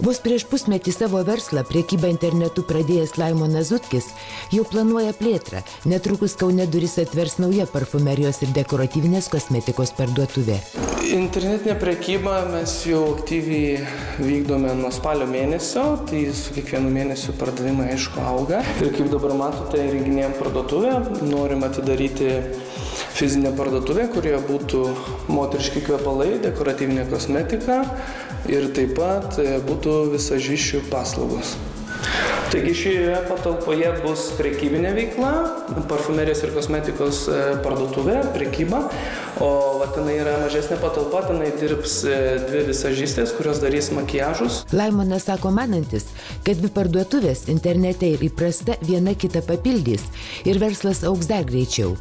Vos prieš pusmetį savo verslą prekybą internetu pradėjęs Laimonas Zutkis jau planuoja plėtrą. Netrukus Kaune duris atvers nauja parfumerijos ir dekoratyvinės kosmetikos parduotuvė. Internetinė prekyba mes jau aktyviai vykdome nuo spalio mėnesio, tai su kiekvienu mėnesiu pardavimai aišku auga. Ir kaip dabar matote, įrenginėjom parduotuvę, norim atidaryti fizinę parduotuvę, kurioje būtų moteriški kvepalai, dekoratyvinė kosmetika ir taip pat būtų visažiščių paslaugos. Taigi šioje patalpoje bus prekybinė veikla, parfumerijos ir kosmetikos parduotuvė, prekyba, o tenai yra mažesnė patalpa, tenai dirbs dvi visažistės, kurios darys makiažus. Laimonas sako manantis, kad dvi parduotuvės internete ir įprasta viena kitą papildys ir verslas augs dar greičiau.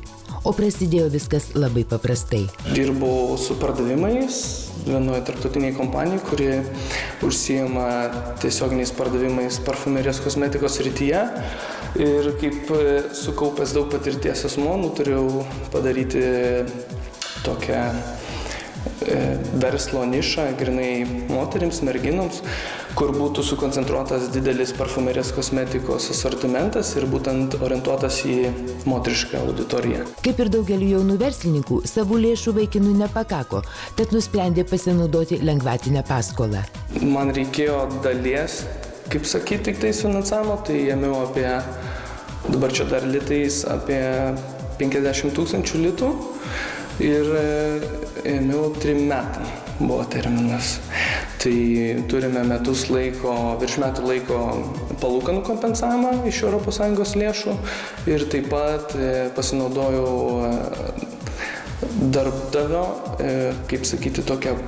O prasidėjo viskas labai paprastai. Dirbau su pardavimais vienoje tarptautiniai kompanijai, kuri užsiima tiesioginiais pardavimais parfumerijos kosmetikos srityje. Ir kaip sukaupęs daug patirties asmuo, nutariau padaryti tokią verslo nišą, grinai moterims, merginoms, kur būtų sukoncentruotas didelis parfumerijos kosmetikos asortimentas ir būtent orientuotas į moterišką auditoriją. Kaip ir daugeliu jaunų verslininkų, savų lėšų vaikinui nepakako, tad nusprendė pasinaudoti lengvatinę paskolą. Man reikėjo dalies, kaip sakyti, tik tais finansavimo, tai ėmiau apie, dabar čia dar litais, apie 50 000 litų. Ir ėmiau 3 metai buvo terminas. Tai turime metus laiko, virš metų laiko palūkanų kompensavimą iš ES lėšų ir taip pat pasinaudojau darbdavio, kaip sakyti, tokią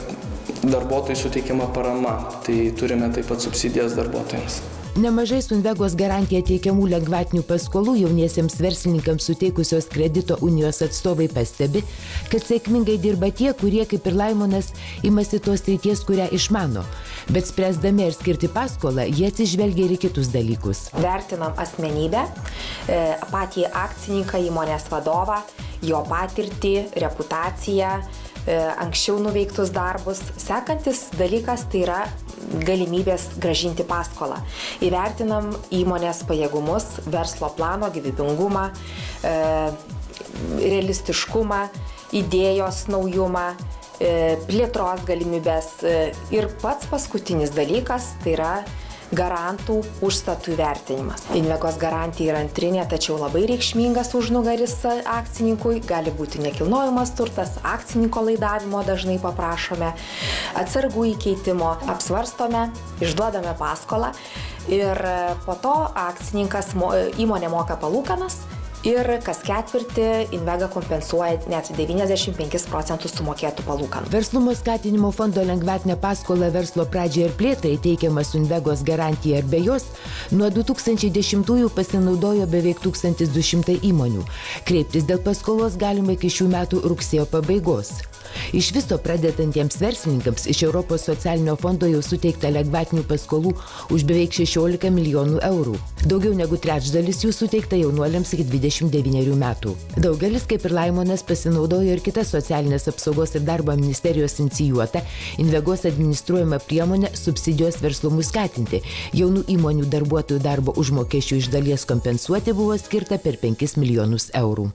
darbuotojų suteikiamą paramą. Tai turime taip pat subsidijas darbuotojams. Nemažai su Invegos garantija teikiamų lengvatinių paskolų jauniesiems verslininkams suteikusios kredito unijos atstovai pastebi, kad sėkmingai dirba tie, kurie, kaip ir Laimonas, imasi tos srities, kurią išmano. Bet spręsdami ir skirti paskolą, jie atsižvelgia ir į kitus dalykus. Vertinam asmenybę, patį akcininką, įmonės vadovą, jo patirtį, reputaciją, anksčiau nuveiktus darbus. Sekantis dalykas tai yra galimybės grąžinti paskolą. Įvertinam įmonės pajėgumus, verslo plano gyvybingumą, realistiškumą, idėjos naujumą, plėtros galimybės ir pats paskutinis dalykas tai yra garantų užstatų įvertinimas. Invegos garantija yra antrinė, tačiau labai reikšmingas užnugaris akcininkui, gali būti nekilnojamas turtas, akcininko laidavimo dažnai paprašome, atsargų įkeitimo, apsvarstome, išduodame paskolą ir po to akcininkas, įmonė moka palūkanas ir kas ketvirtį Invega kompensuoja net 95% sumokėtų palūkanų. Verslumo skatinimo fondo lengvatinė paskola verslo pradžiai ir plėtrai teikiama su Invegos garantija ir be jos nuo 2010-ųjų pasinaudojo beveik 1200 įmonių. Kreiptis dėl paskolos galima iki šių metų rugsėjo pabaigos. Iš viso pradedantiems verslininkams iš Europos socialinio fondo jau suteikta lengvatinių paskolų už beveik 16 milijonų eurų. Daugiau negu trečdalis jų suteikta jaunuoliams iki 29 metų. Daugelis, kaip ir Laimonas, pasinaudojo ir kita socialinės apsaugos ir darbo ministerijos inicijuota Invegos administruojama priemonė subsidijos verslumui skatinti. Jaunų įmonių darbuotojų darbo užmokesčių iš dalies kompensuoti buvo skirta per 5 milijonus eurų.